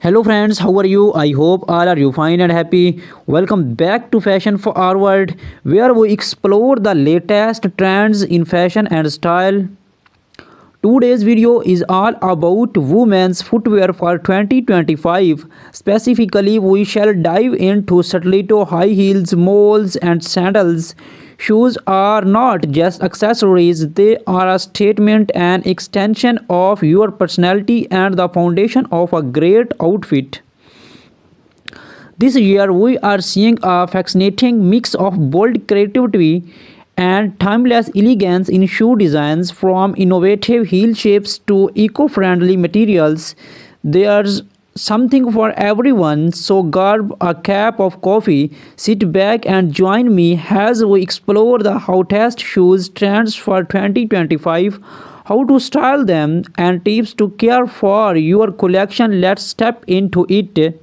Hello friends, how are you? I hope all are you fine and happy. Welcome back to Fashion Forward, where we explore the latest trends in fashion and style. Today's video is all about women's footwear for 2025. Specifically, we shall dive into stiletto high heels, moles, and sandals. Shoes are not just accessories, they are a statement and extension of your personality and the foundation of a great outfit. This year, we are seeing a fascinating mix of bold creativity and timeless elegance in shoe designs, from innovative heel shapes to eco friendly materials. There's something for everyone, so grab a cup of coffee, sit back, and join me as we explore the hottest shoes trends for 2025, how to style them, and tips to care for your collection. Let's step into it.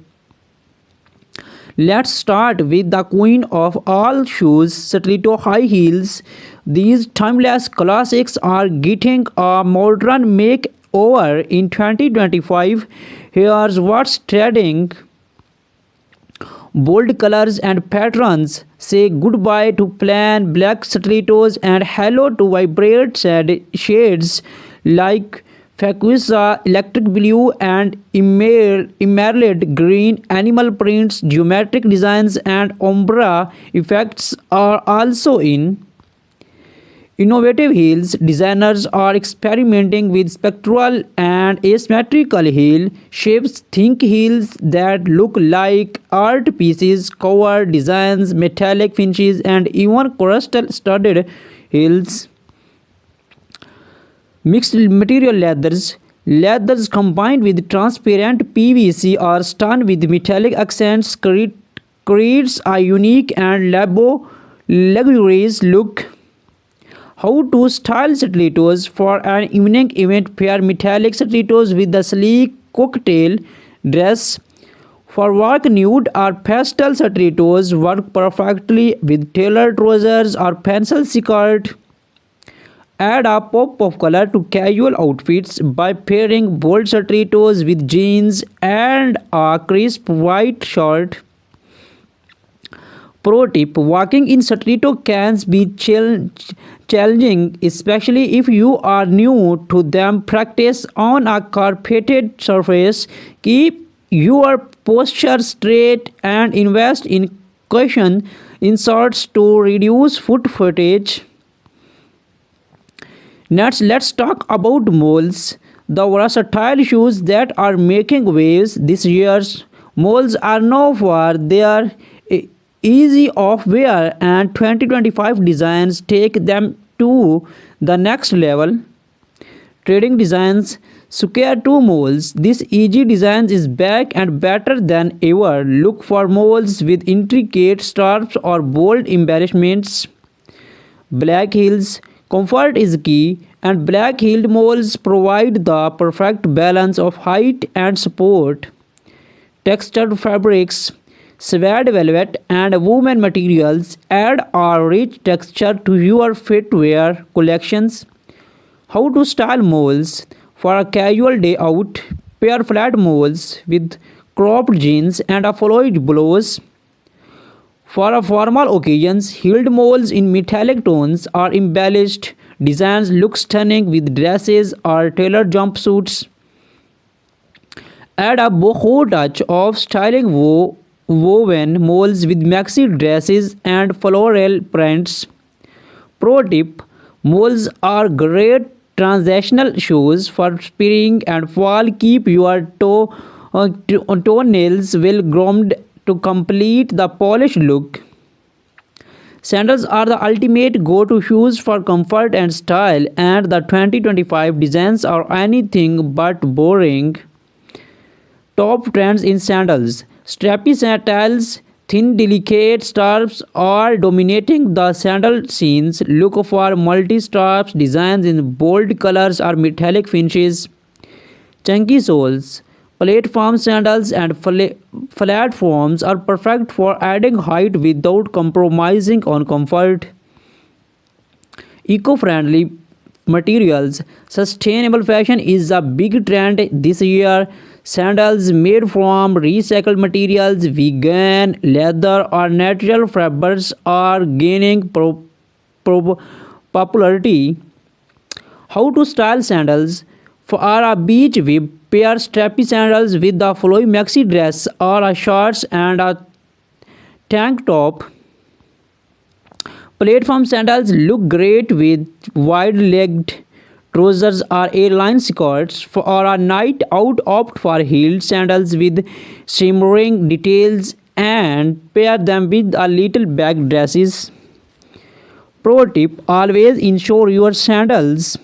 Let's start with the queen of all shoes, stiletto high heels. These timeless classics are getting a modern makeover in 2025. Here's what's trending. Bold colors and patterns. Say goodbye to plain black stilettos and hello to vibrant shades like Fuchsia, electric blue, and emerald green. Animal prints, geometric designs, and ombre effects are also in. Innovative heels. Designers are experimenting with spectral and asymmetrical heel shapes. Think heels that look like art pieces, cover designs, metallic finishes, and even crystal studded heels. Mixed material leathers. Leathers combined with transparent PVC or stone with metallic accents creates a unique and luxurious look. How to style stilettos for an evening event. Pair metallic stilettos with the sleek cocktail dress. For work, nude or pastel stilettos work perfectly with tailored trousers or pencil skirt. Add a pop of color to casual outfits by pairing bold stilettos with jeans and a crisp white shirt. Pro tip: walking in stiletto can be challenging, especially if you are new to them. Practice on a carpeted surface. Keep your posture straight and invest in cushion inserts to reduce foot footage. Next, let's talk about moles, the versatile shoes that are making waves this year. Moles are known for their easy of wear, and 2025 designs take them to the next level. Trading designs. Square 2 moles. This easy design is back and better than ever. Look for moles with intricate straps or bold embellishments. Black heels. Comfort is key, and black heeled moles provide the perfect balance of height and support. Textured fabrics, suede velvet, and woven materials add a rich texture to your footwear collections. How to style moles for a casual day out. Pair flat moles with cropped jeans and a floyd blouse. For a formal occasions, heeled moles in metallic tones or embellished designs look stunning with dresses or tailored jumpsuits. Add a boho touch of styling woven moles with maxi dresses and floral prints. Pro tip: moles are great transitional shoes for spring and fall. Keep your toenails well groomed to complete the polished look. Sandals are the ultimate go-to shoes for comfort and style, and the 2025 designs are anything but boring. Top trends in sandals. Strappy sandals, thin delicate straps are dominating the sandal scenes. Look for multi-straps designs in bold colors or metallic finishes. Chunky soles. Platform sandals and platforms are perfect for adding height without compromising on comfort. Eco-friendly materials. Sustainable fashion is a big trend this year. Sandals made from recycled materials, vegan, leather, or natural fibers are gaining pro- popularity. How to style sandals? For a beach, we pair strappy sandals with a flowy maxi dress or a shorts and a tank top. Platform sandals look great with wide-legged trousers or A-line skirts. For a night out, opt for heeled sandals with shimmering details and pair them with a little bag dresses. Pro tip: always ensure your sandals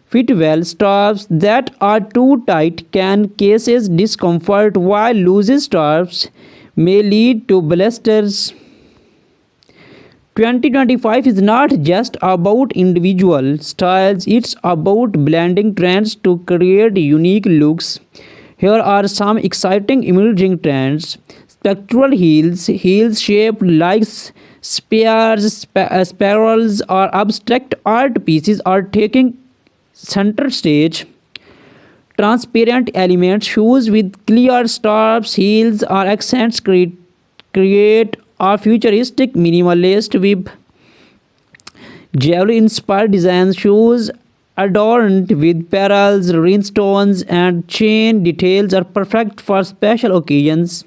fit well. Straps that are too tight can cause discomfort, while loose straps may lead to blisters. 2025 is not just about individual styles, it's about blending trends to create unique looks. Here are some exciting emerging trends. Spectral heels, heels shaped like spears, spirals, or abstract art pieces are taking center stage. Transparent elements, shoes with clear straps, heels, or accents create a futuristic minimalist with jewelry inspired designs. Shoes adorned with pearls, rhinestones, and chain details are perfect for special occasions.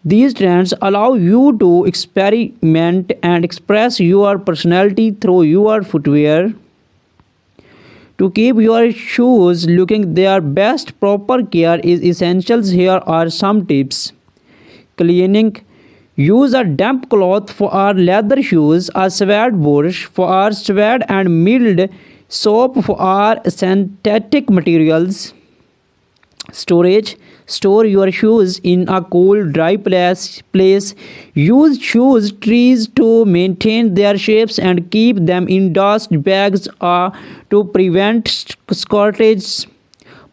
These trends allow you to experiment and express your personality through your footwear. To keep your shoes looking their best, proper care is essential. Here are some tips. Cleaning: use a damp cloth for our leather shoes, a suede brush for our suede, and mild soap for our synthetic materials. Storage: store your shoes in a cool, dry place. Use shoes trees to maintain their shapes and keep them in dust bags to prevent scorches.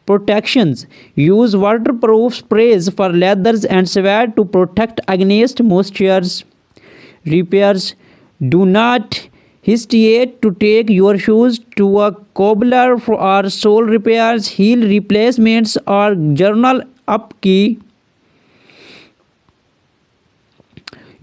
Protections: use waterproof sprays for leathers and suede to protect against moistures. Repairs: do not hesitate to take your shoes to a cobbler for our sole repairs, heel replacements, or journal upkeep.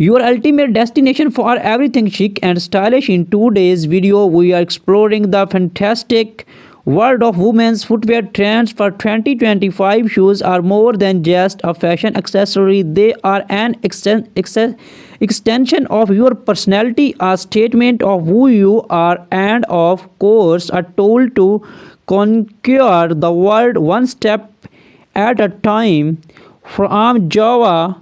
Your ultimate destination for everything chic and stylish. In today's video, we are exploring the fantastic world of women's footwear trends for 2025. Shoes are more than just a fashion accessory, they are an extension of your personality, a statement of who you are, and of course, a tool to conquer the world one step at a time. From Java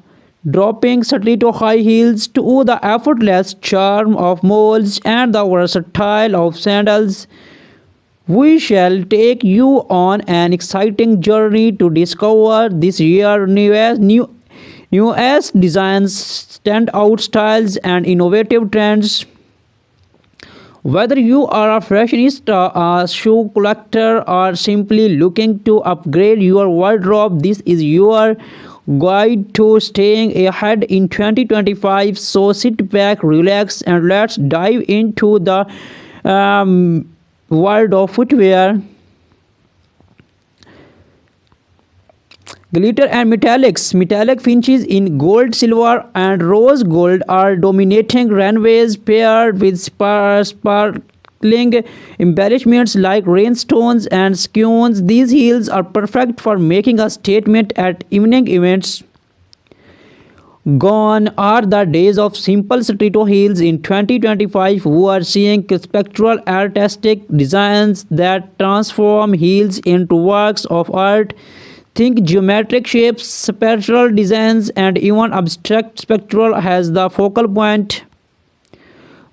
dropping stiletto high heels to the effortless charm of moles and the versatile of sandals, we shall take you on an exciting journey to discover this year's newest designs, standout styles, and innovative trends. Whether you are a fashionista, a shoe collector, or simply looking to upgrade your wardrobe, this is your guide to staying ahead in 2025. So sit back, relax, and let's dive into the world of footwear. Glitter and metallics. Metallic finishes in gold, silver, and rose gold are dominating runways, paired with sparkling embellishments like rhinestones and skeins. These heels are perfect for making a statement at evening events. Gone are the days of simple stiletto heels. In 2025, we are seeing spectral artistic designs that transform heels into works of art. Think geometric shapes, spectral designs, and even abstract spectral has the focal point.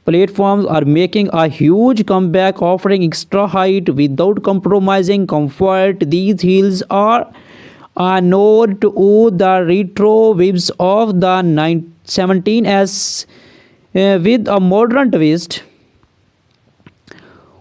Platforms are making a huge comeback, offering extra height without compromising comfort. These heels are a nod to the retro vibes of the 17s with a modern twist.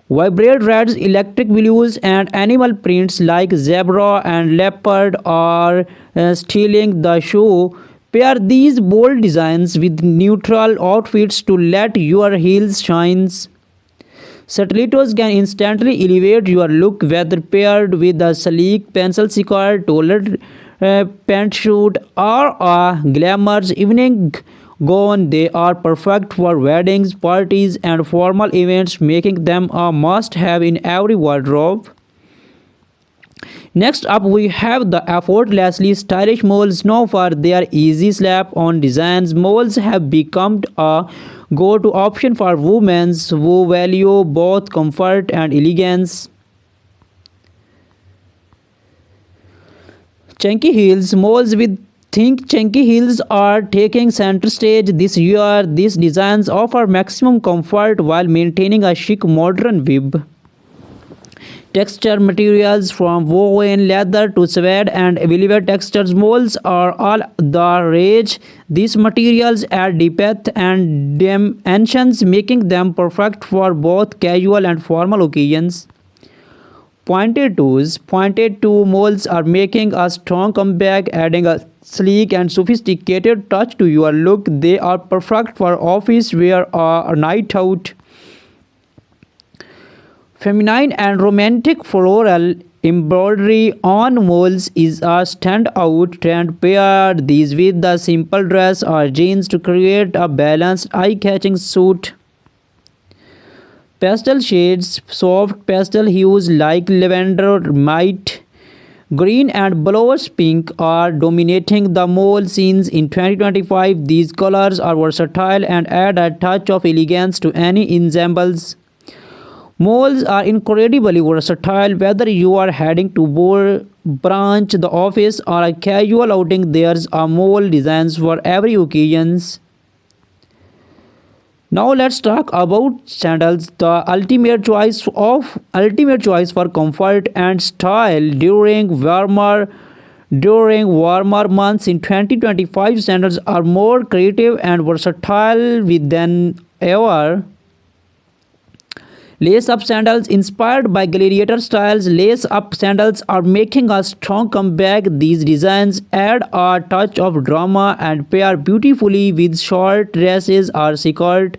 Vibrant reds, electric blues, and animal prints like zebra and leopard are stealing the show. Pair these bold designs with neutral outfits to let your heels shine. Stilettos can instantly elevate your look, whether paired with a sleek pencil skirt, tailored pantsuit, or a glamorous evening gown. They are perfect for weddings, parties, and formal events, making them a must-have in every wardrobe. Next up, we have the effortlessly stylish moles. Known for their easy slap-on designs, moles have become a go-to option for women who value both comfort and elegance. Chunky heels, moles with think chunky heels are taking center stage this year. These designs offer maximum comfort while maintaining a chic modern vibe. Texture materials from woven leather to suede and velvet textures molds are all the rage. These materials add depth and dimensions, making them perfect for both casual and formal occasions. Pointed toe molds are making a strong comeback, adding a sleek and sophisticated touch to your look. They are perfect for office wear or a night out. Feminine and romantic floral embroidery on molds is a standout trend. Pair these with the simple dress or jeans to create a balanced, eye-catching suit. Pastel shades, soft pastel hues like lavender, might green, and bluish pink are dominating the mall scenes in 2025. These colors are versatile and add a touch of elegance to any ensembles. Malls are incredibly versatile. Whether you are heading to branch, the office, or a casual outing, there's a mall designs for every occasion. Now let's talk about sandals, the ultimate choice for comfort and style during warmer months in 2025. Sandals are more creative and versatile than ever. Lace up sandals inspired by gladiator styles. Lace up sandals are making a strong comeback. These designs add a touch of drama and pair beautifully with short dresses or skirt.